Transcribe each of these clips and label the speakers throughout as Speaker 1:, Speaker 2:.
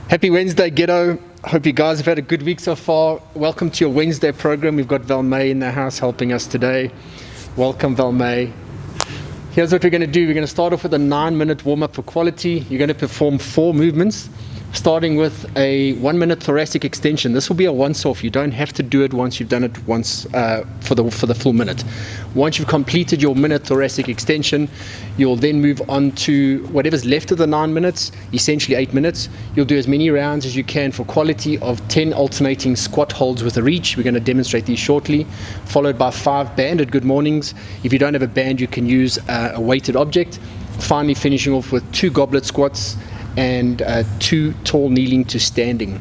Speaker 1: Happy Wednesday, Ghetto. Hope you guys have had a good week so far. Welcome to your Wednesday program. We've got Valmay in the house helping us today. Welcome, Valmay. Here's what we're going to do. We're going to start off with a 9-minute warm-up for quality. You're going to perform 4 movements, starting with a 1-minute thoracic extension. This will be a once-off. You don't have to do it once you've done it once for the full minute. Once you've completed your minute thoracic extension, you'll then move on to whatever's left of the 9 minutes, essentially 8 minutes. You'll do as many rounds as you can for quality of 10 alternating squat holds with a reach. We're going to demonstrate these shortly, followed by 5 banded good mornings. If you don't have a band, you can use a weighted object. Finally finishing off with 2 goblet squats and 2 tall kneeling to standing.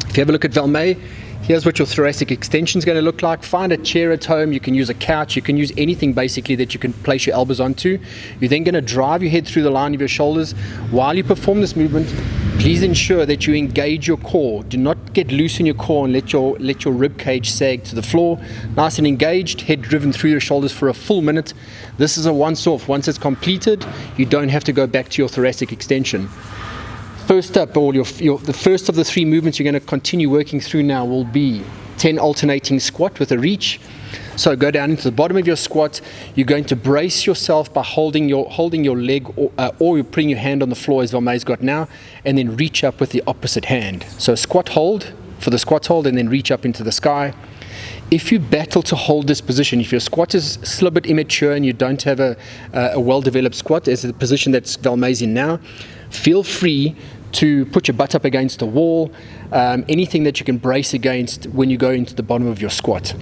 Speaker 1: If you have a look at Valmay, here's what your thoracic extension is going to look like. Find a chair at home. You can use a couch. You can use anything basically that you can place your elbows onto. You're then going to drive your head through the line of your shoulders. While you perform this movement, please ensure that you engage your core. Do not get loose in your core and let your rib cage sag to the floor. Nice and engaged, head driven through your shoulders for a full minute. This is a once-off. Once it's completed, you don't have to go back to your thoracic extension. First up, the first of the 3 movements you're going to continue working through now will be 10 alternating squat with a reach. So go down into the bottom of your squat. You're going to brace yourself by holding your leg or you're putting your hand on the floor as Valmay's got now, and then reach up with the opposite hand. So squat hold for the squat hold and then reach up into the sky. If you battle to hold this position, if your squat is still a bit immature and you don't have a well-developed squat, as the position that Valmay's in now, feel free to put your butt up against the wall, anything that you can brace against when you go into the bottom of your squat.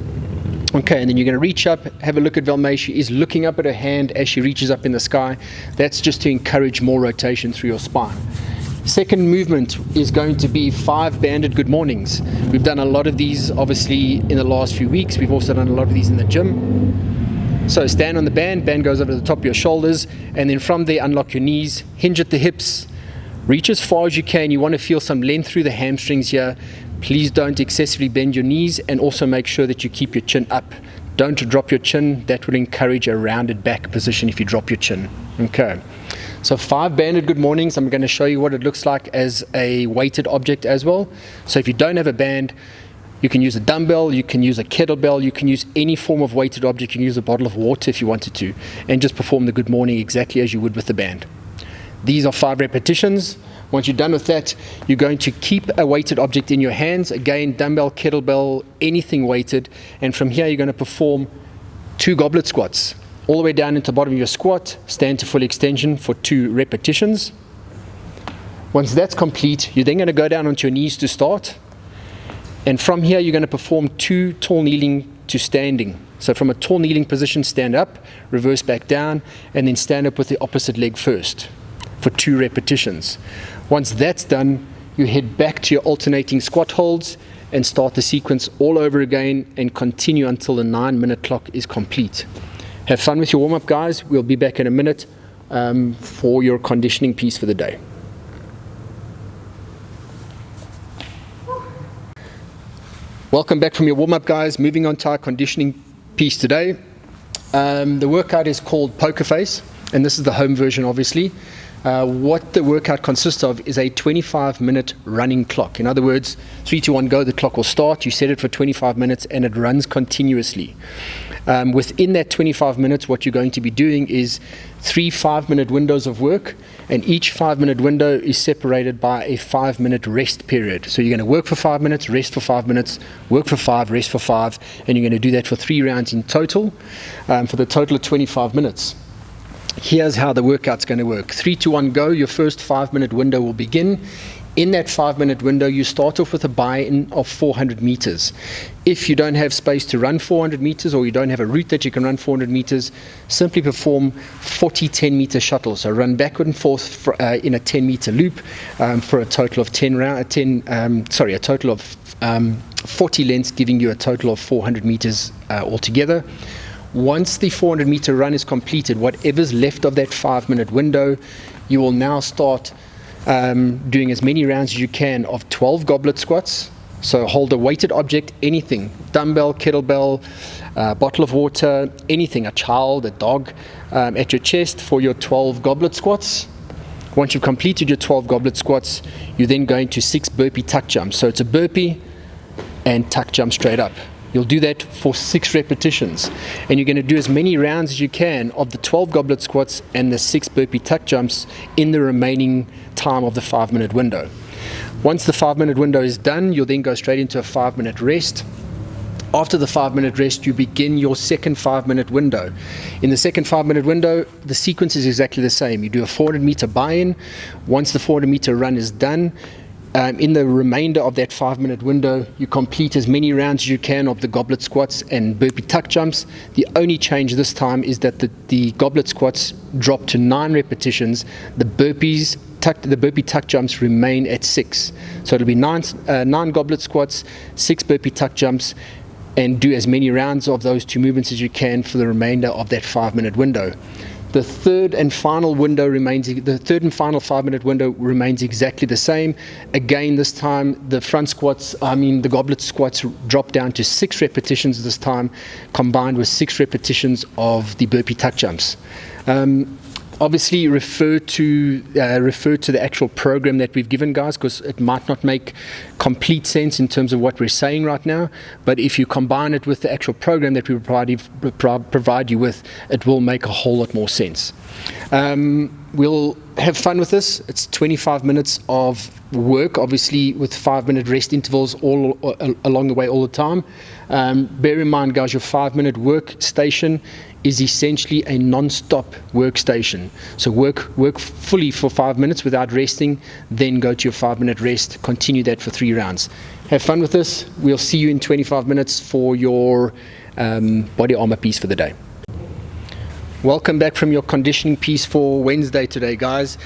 Speaker 1: Okay, and then you're going to reach up, have a look at Valmay. She is looking up at her hand as she reaches up in the sky. That's just to encourage more rotation through your spine. Second movement is going to be 5 banded good mornings. We've done a lot of these obviously in the last few weeks. We've also done a lot of these in the gym. So stand on the band goes over the top of your shoulders, and then from there unlock your knees, hinge at the hips, reach as far as you can. You want to feel some length through the hamstrings here. Please don't excessively bend your knees, and also make sure that you keep your chin up. Don't drop your chin. That will encourage a rounded back position if you drop your chin. Okay. So 5 banded good mornings. I'm going to show you what it looks like as a weighted object as well. So if you don't have a band, you can use a dumbbell, you can use a kettlebell, you can use any form of weighted object. You can use a bottle of water if you wanted to, and just perform the good morning exactly as you would with the band. These are 5 repetitions. Once you're done with that, you're going to keep a weighted object in your hands. Again, dumbbell, kettlebell, anything weighted. And from here, you're going to perform 2 goblet squats. All the way down into the bottom of your squat, stand to full extension for 2 repetitions. Once that's complete, you're then going to go down onto your knees to start. And from here, you're going to perform 2 tall kneeling to standing. So from a tall kneeling position, stand up, reverse back down, and then stand up with the opposite leg first for 2 repetitions. Once that's done, you head back to your alternating squat holds and start the sequence all over again and continue until the 9-minute clock is complete. Have fun with your warm-up, guys. We'll be back in a minute for your conditioning piece for the day. Welcome back from your warm-up, guys. Moving on to our conditioning piece today. The workout is called Poker Face, and this is the home version, obviously. What the workout consists of is a 25-minute running clock. In other words, 3, 2, 1, go, the clock will start. You set it for 25 minutes and it runs continuously. Within that 25 minutes, what you're going to be doing is 3 5-minute windows of work, and each 5-minute window is separated by a 5-minute rest period. So you're going to work for 5 minutes, rest for 5 minutes, work for 5, rest for 5, and you're going to do that for 3 rounds in total, for the total of 25 minutes. Here's how the workout's going to work. 3, 2, 1, go. Your first 5-minute window will begin. In that 5-minute window, you start off with a buy-in of 400 meters. If you don't have space to run 400 meters, or you don't have a route that you can run 400 meters, simply perform 40 10-meter shuttles. So run backward and forth in a 10-meter loop for a total of 40 lengths, giving you a total of 400 meters altogether. Once the 400-meter run is completed, whatever's left of that 5-minute window, you will now start doing as many rounds as you can of 12 goblet squats. So hold a weighted object, anything, dumbbell, kettlebell, bottle of water, anything, a child, a dog, at your chest for your 12 goblet squats. Once you've completed your 12 goblet squats, you then go into 6 burpee tuck jumps. So it's a burpee and tuck jump straight up. You'll do that for 6 repetitions, and you're going to do as many rounds as you can of the 12 goblet squats and the 6 burpee tuck jumps in the remaining time of the 5-minute window. Once the 5-minute window is done, you'll then go straight into a 5-minute rest. After the 5-minute rest, you begin your second 5-minute window. In the second 5-minute window, the sequence is exactly the same. You do a 400-meter buy-in. Once the 400-meter run is done, in the remainder of that 5-minute window, you complete as many rounds as you can of the goblet squats and burpee tuck jumps. The only change this time is that the goblet squats drop to 9 repetitions. The burpee tuck jumps remain at 6. So it'll be 9 goblet squats, 6 burpee tuck jumps, and do as many rounds of those 2 movements as you can for the remainder of that 5-minute window. The third and final 5-minute window remains exactly the same. Again, this time the goblet squats drop down to 6 repetitions this time, combined with 6 repetitions of the burpee tuck jumps. Obviously refer to the actual program that we've given, guys, because it might not make complete sense in terms of what we're saying right now, but if you combine it with the actual program that we provide you with, it will make a whole lot more sense. We'll have fun with this. It's 25 minutes of work, obviously with 5-minute rest intervals all along the way all the time. Bear in mind, guys, your 5-minute workstation is essentially a non-stop workstation. So work fully for 5 minutes without resting, then go to your 5-minute rest, continue that for 3 rounds. Have fun with this. We'll see you in 25 minutes for your body armor piece for the day. Welcome back from your conditioning piece for Wednesday today, guys.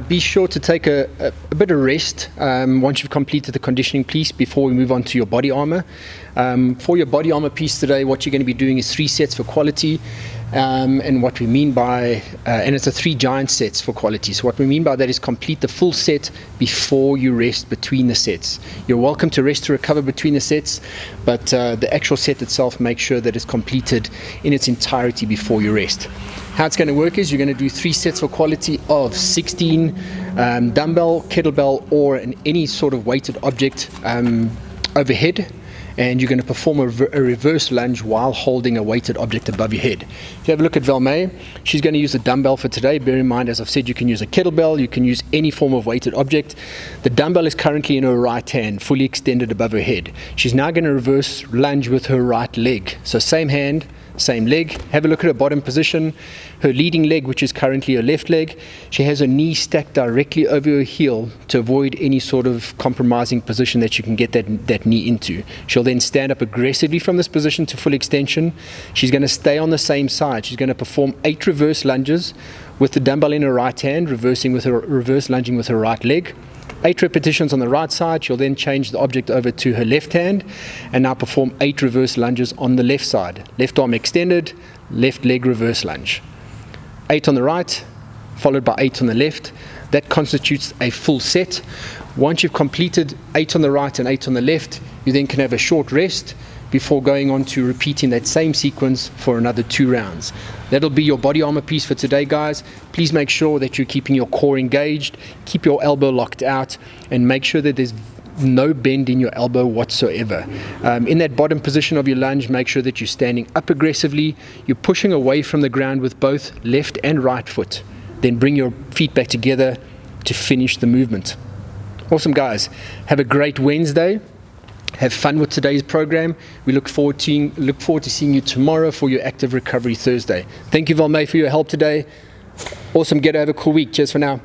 Speaker 1: Be sure to take a bit of rest once you've completed the conditioning piece before we move on to your body armor. For your body armor piece today, what you're going to be doing is 3 sets for quality, and what we mean by, and it's a 3 giant sets for quality. So what we mean by that is complete the full set before you rest between the sets. You're welcome to rest to recover between the sets, but the actual set itself, make sure that it's completed in its entirety before you rest. How it's going to work is you're going to do 3 sets for quality of 16 dumbbell, kettlebell, or any sort of weighted object overhead, and you're going to perform a reverse lunge while holding a weighted object above your head. If you have a look at Valmay, she's going to use a dumbbell for today. Bear in mind, as I've said, you can use a kettlebell, you can use any form of weighted object. The dumbbell is currently in her right hand, fully extended above her head. She's now going to reverse lunge with her right leg. So same hand, same leg. Have a look at her bottom position. Her leading leg, which is currently her left leg, she has her knee stacked directly over her heel to avoid any sort of compromising position that you can get that knee into. She'll then stand up aggressively from this position to full extension. She's going to stay on the same side. She's going to perform 8 reverse lunges with the dumbbell in her right hand, reverse lunging with her right leg. 8 repetitions on the right side. She'll then change the object over to her left hand and now perform 8 reverse lunges on the left side. Left arm extended, left leg reverse lunge. 8 on the right, followed by 8 on the left. That constitutes a full set. Once you've completed 8 on the right and 8 on the left, you then can have a short rest before going on to repeating that same sequence for another 2 rounds. That'll be your body armor piece for today, guys. Please make sure that you're keeping your core engaged, keep your elbow locked out, and make sure that there's no bend in your elbow whatsoever. In that bottom position of your lunge, make sure that you're standing up aggressively. You're pushing away from the ground with both left and right foot. Then bring your feet back together to finish the movement. Awesome, guys. Have a great Wednesday. Have fun with today's program. We look forward to seeing you tomorrow for your Active Recovery Thursday. Thank you, Valmay, for your help today. Awesome. Get over a cool week. Cheers for now.